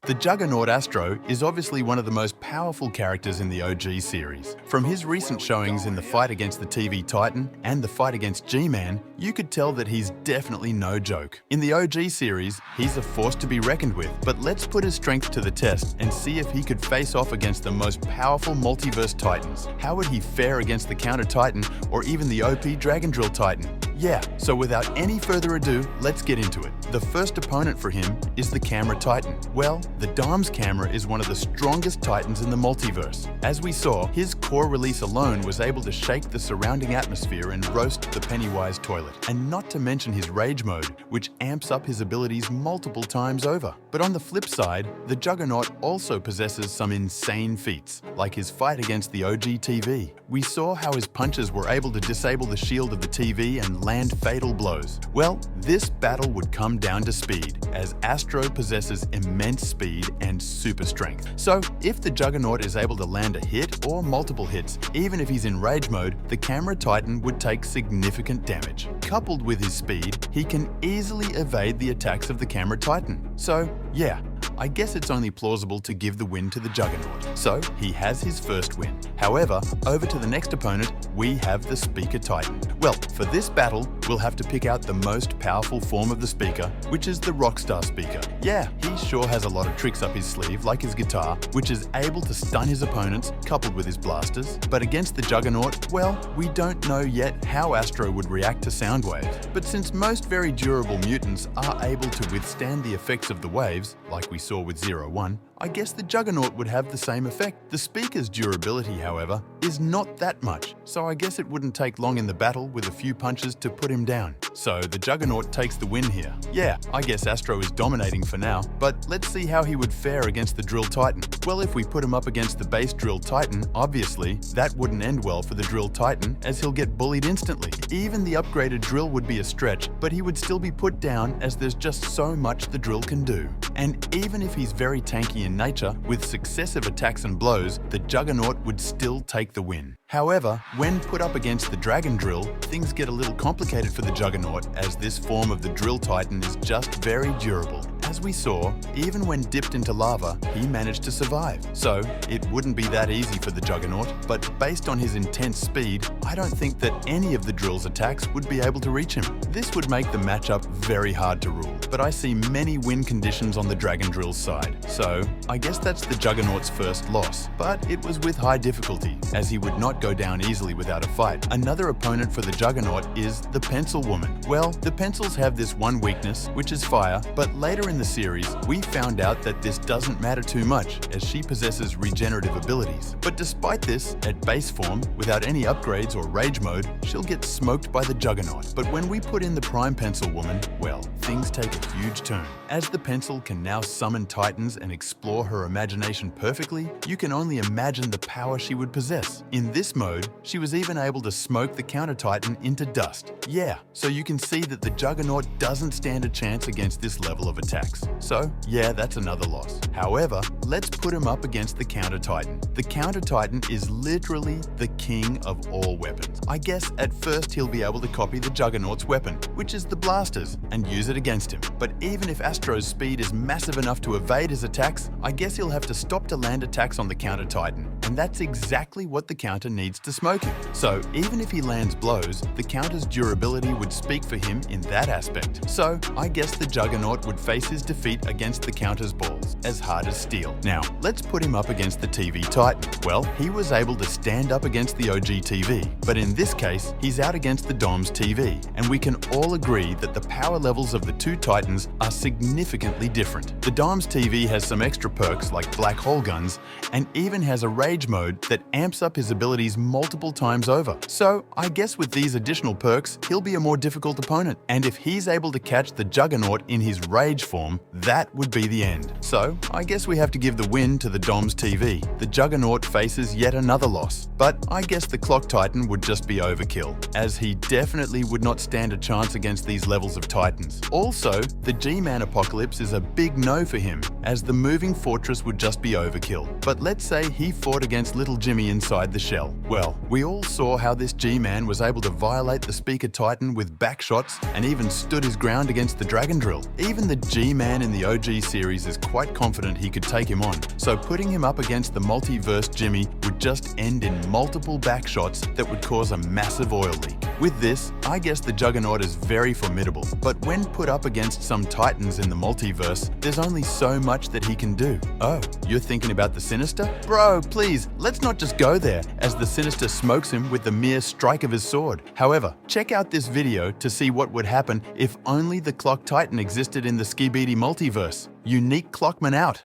The Juggernaut Astro is obviously one of the most powerful characters in the OG series. From his recent showings in the fight against the TV Titan and the fight against G-Man, you could tell that he's definitely no joke. In the OG series, he's a force to be reckoned with, but let's put his strength to the test and see if he could face off against the most powerful multiverse titans. How would he fare against the Counter Titan or even the OP Dragon Drill Titan? Yeah, so without any further ado, let's get into it. The first opponent for him is the Camera Titan. Well, the Dom's camera is one of the strongest titans in the multiverse. As we saw, his core release alone was able to shake the surrounding atmosphere and roast the Pennywise toilet. And not to mention his rage mode, which amps up his abilities multiple times over. But on the flip side, the Juggernaut also possesses some insane feats, like his fight against the OG TV. We saw how his punches were able to disable the shield of the TV and land fatal blows. Well, this battle would come down to speed, as Astro possesses immense speed and super strength. So, if the Juggernaut is able to land a hit or multiple hits, even if he's in rage mode, the Camera Titan would take significant damage. Coupled with his speed, he can easily evade the attacks of the Camera Titan. So, yeah, I guess it's only plausible to give the win to the Juggernaut. So, he has his first win. However, over to the next opponent, we have the Speaker Titan. Well, for this battle, we'll have to pick out the most powerful form of the speaker, which is the Rockstar Speaker. Yeah, he sure has a lot of tricks up his sleeve, like his guitar, which is able to stun his opponents, coupled with his blasters. But against the Juggernaut, well, we don't know yet how Astro would react to sound waves. But since most very durable mutants are able to withstand the effects of the waves, like we saw with 0-1, I guess the Juggernaut would have the same effect. The speaker's durability, however, is not that much, so I guess it wouldn't take long in the battle with a few punches to put him down. So the Juggernaut takes the win here. Yeah, I guess Astro is dominating for now, but let's see how he would fare against the Drill Titan. Well, if we put him up against the base Drill Titan, obviously, that wouldn't end well for the Drill Titan, as he'll get bullied instantly. Even the upgraded Drill would be a stretch, but he would still be put down as there's just so much the Drill can do. And even if he's very tanky in nature, with successive attacks and blows, the Juggernaut would still take the win. However, when put up against the Dragon Drill, things get a little complicated for the Juggernaut, as this form of the Drill Titan is just very durable. As we saw, even when dipped into lava, he managed to survive. So, it wouldn't be that easy for the Juggernaut, but based on his intense speed, I don't think that any of the Drill's attacks would be able to reach him. This would make the matchup very hard to rule, but I see many win conditions on the Dragon Drill's side. So, I guess that's the Juggernaut's first loss, but it was with high difficulty, as he would not go down easily without a fight. Another opponent for the Juggernaut is the Pencil Woman. Well, the pencils have this one weakness, which is fire, but later in the series, we found out that this doesn't matter too much, as she possesses regenerative abilities. But despite this, at base form, without any upgrades or rage mode, she'll get smoked by the Juggernaut. But when we put in the Prime Pencil Woman, well, things take a huge turn. As the pencil can now summon titans and explore her imagination perfectly, you can only imagine the power she would possess. In this mode, she was even able to smoke the Counter Titan into dust. Yeah, so you can see that the Juggernaut doesn't stand a chance against this level of attacks. So, yeah, that's another loss. However, let's put him up against the Counter Titan. The Counter Titan is literally the king of all weapons. I guess at first he'll be able to copy the Juggernaut's weapon, which is the blasters, and use it against him. But even if Astro's speed is massive enough to evade his attacks, I guess he'll have to stop to land attacks on the Counter Titan. And that's exactly what the counter needs to smoke him. So even if he lands blows, the counter's durability would speak for him in that aspect. So I guess the Juggernaut would face his defeat against the counter's balls, as hard as steel. Now, let's put him up against the TV Titan. Well, he was able to stand up against the OG TV, but in this case, he's out against the Dom's TV, and we can all agree that the power levels of the two Titans are significantly different. The Dom's TV has some extra perks like black hole guns, and even has a rage mode that amps up his abilities multiple times over. So I guess with these additional perks, he'll be a more difficult opponent. And if he's able to catch the Juggernaut in his rage form, that would be the end. So I guess we have to give give the win to the Dom's TV, the Juggernaut faces yet another loss. But I guess the Clock Titan would just be overkill, as he definitely would not stand a chance against these levels of Titans. Also, the G-Man apocalypse is a big no for him, as the moving fortress would just be overkill. But let's say he fought against little Jimmy inside the shell. Well, we all saw how this G-Man was able to violate the Speaker Titan with backshots and even stood his ground against the Dragon Drill. Even the G-Man in the OG series is quite confident he could take him on, so putting him up against the multiverse Jimmy would just end in multiple backshots that would cause a massive oil leak. With this, I guess the Juggernaut is very formidable, but when put up against some Titans in the multiverse, there's only so much that he can do. Oh, you're thinking about the Sinister? Bro, please, let's not just go there, as the Sinister smokes him with the mere strike of his sword. However, check out this video to see what would happen if only the Clock Titan existed in the Skibidi Multiverse. Unique Clockman out.